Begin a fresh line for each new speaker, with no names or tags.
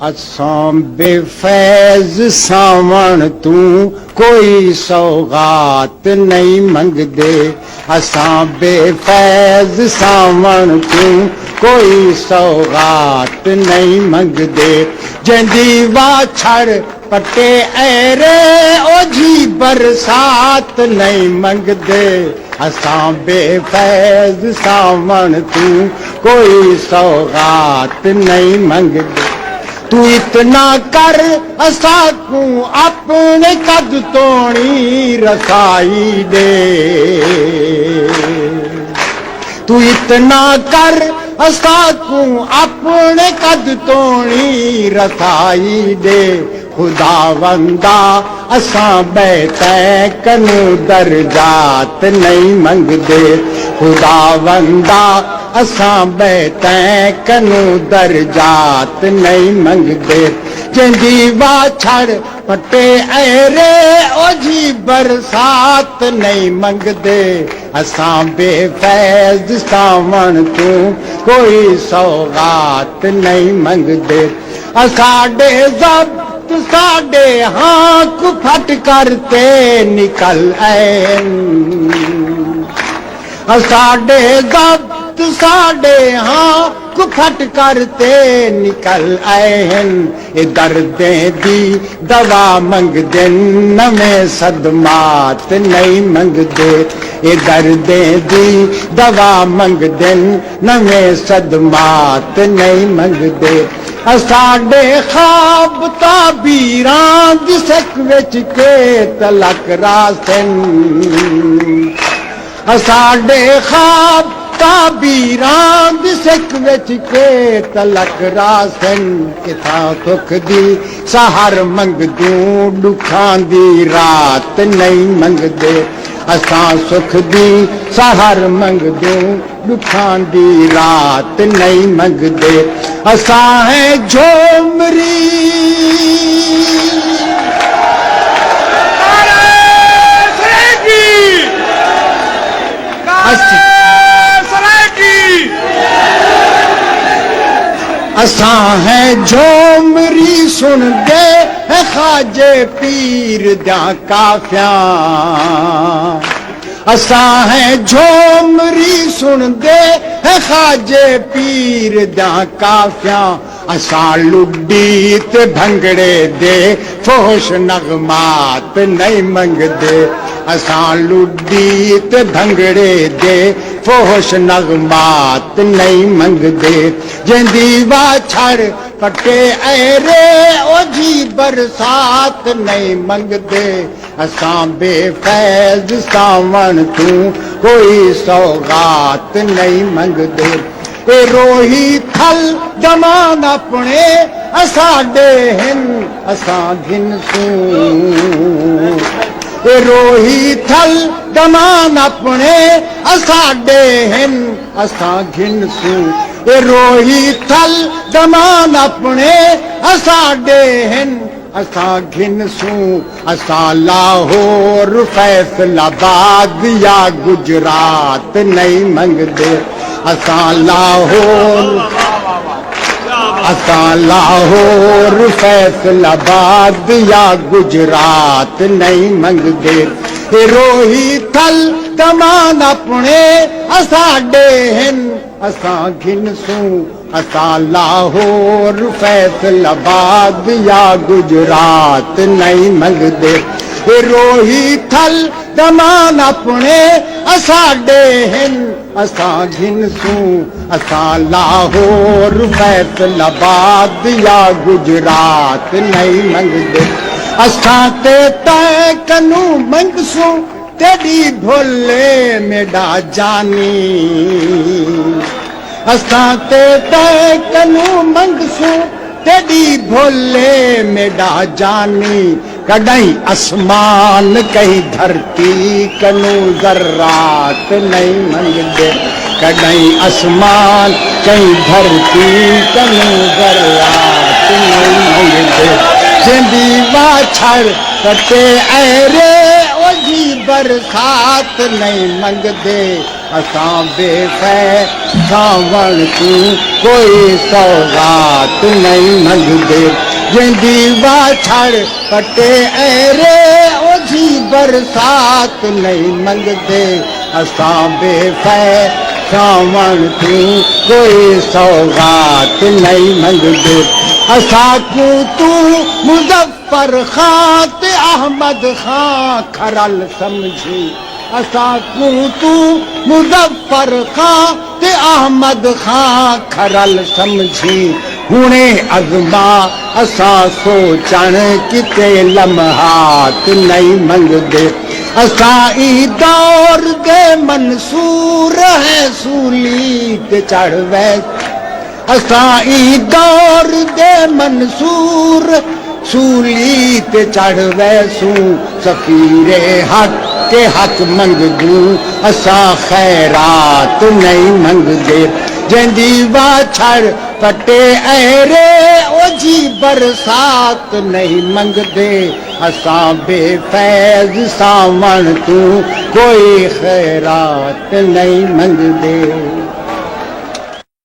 असां बेफैज सावण तू कोई सौगात नहीं मंगदे। असां बेफैज सावण तू कोई सौगात नहीं मंगदे। जंदी वाछड़ पटे ऐरे ओझी बरसात नहीं मंगदे। असां बेफैज सावण तू कोई सौगात नहीं मंगदे। तू इतना कर असा को अपने कद तोड़ी रसाई दे। तू इतना कर असा को अपने कद तोड़ी रसाई दे। खुदावंदा असा बैठे कनू दर्जात नहीं मंगदे। खुदावंदा असा बैठे कनू दर्जात नहीं मंगदे। जंदी वाछड़ पटे ऐरे ओझी बरसात नहीं मंगदे। असा बेफैज सावण तू कोई सौगात नहीं मंगदे। असाडे ज़ब्त साडे हाक फट करते निकल ऐन। असाडे ज़ब्त साडे हाक फट करते निकल ऐन। ए दर्दें दी दवा मंगदे नवें सदमात नहीं मंगदे। ए दर्दें दी दवा मंगदे नवें सदमात नहीं मंगदे। असाडे ख्वाब ताबीरां दी सक विच के तलक रासन। असाडे ख्वाब ताबीरां दी सक विच के तलक रासन। किथा सुख दी सहर मंगदू दुखां दी रात नहीं मंगदे। असां सुख दी सहर मंगदू दुखां दी रात नहीं मंगदे। असां है झोमरी असां है झोमरी सुन दे है ख्वाजे पीर दा काफिया। असां है झोमरी सुन दे है ख्वाजे पीर दा काफिया। असां लुड्डी ते भंगड़े दे फोश नगमात नहीं मंगदे। असां लुड्डी ते भंगड़े दे फोश नगमात नहीं मंगदे। जंदी वाछड़ पटे ऐरे ओझी बरसात नहीं मंगदे। असां बेफैज सावण तू कोई सौगात नहीं मंगदे। ए रोही थल दमान अपने असाडे हिन असां घिन सूं। ए रोही थल दमान अपने असाडे हिन असां घिन सूं। ए रोही थल दमान अपने असाडे हिन असां घिन सूं। असां लाहौर फैसलाबाद या गुजरात नहीं मंगदे। असां लाहौर फैसलाबाद या गुजरात नहीं मंगदे। रोही थल दमान अपने असाडे हिन असां घिन सूं। असां लाहौर फैसलाबाद या गुजरात नहीं मंगदे। रोही थल दमान अपने असाडे हिन असां घिन सूं। असां लाहौर फैसलाबाद या गुजरात नहीं मंगदे। असां ते तय कनू मंगसूं तेरी भोले मेडा जानी। असां ते तय कनू मंगसूं तेरी भोले मेडा जानी। कॾहिं आसमान कहीं धरती कनू ज़र्रात नहीं मंगदे। कॾहिं आसमान कहीं धरती कनू ज़र्रात नहीं मंगदे। जंदी वाछड़ पटे ऐरे ओझी बरसात नहीं मंगदे। असां बेफै सावण तू कोई सौगात नहीं मंगदे जंदी वाछड़ पटे ऐरे ओझी बरसात नहीं मंगदे असां बेफै सावण तू कोई सौगात नहीं मंगदे असां को तू मुज़फ़्फ़र खां ते अहमद खां खरल समझी असां को तू मुज़फ़्फ़र खां ते अहमद खां खरल समझी हुणे अज़मा असां सोचण किते लम्हात नहीं मंगदे असां ई दौर दे मंसूर है सूली ते चढ़ वै असां ई दौर दे मंसूर सूली ते चढ़ वैसूं सफ़ीरे हक़ के हक़ मंगदू असां खैरात नहीं मंगदे जंदी वाछड़ पटे ऐरे ओझी बरसात नहीं मंगदे असां बेफैज़ सावण तू कोई खैरात नहीं मंगदे।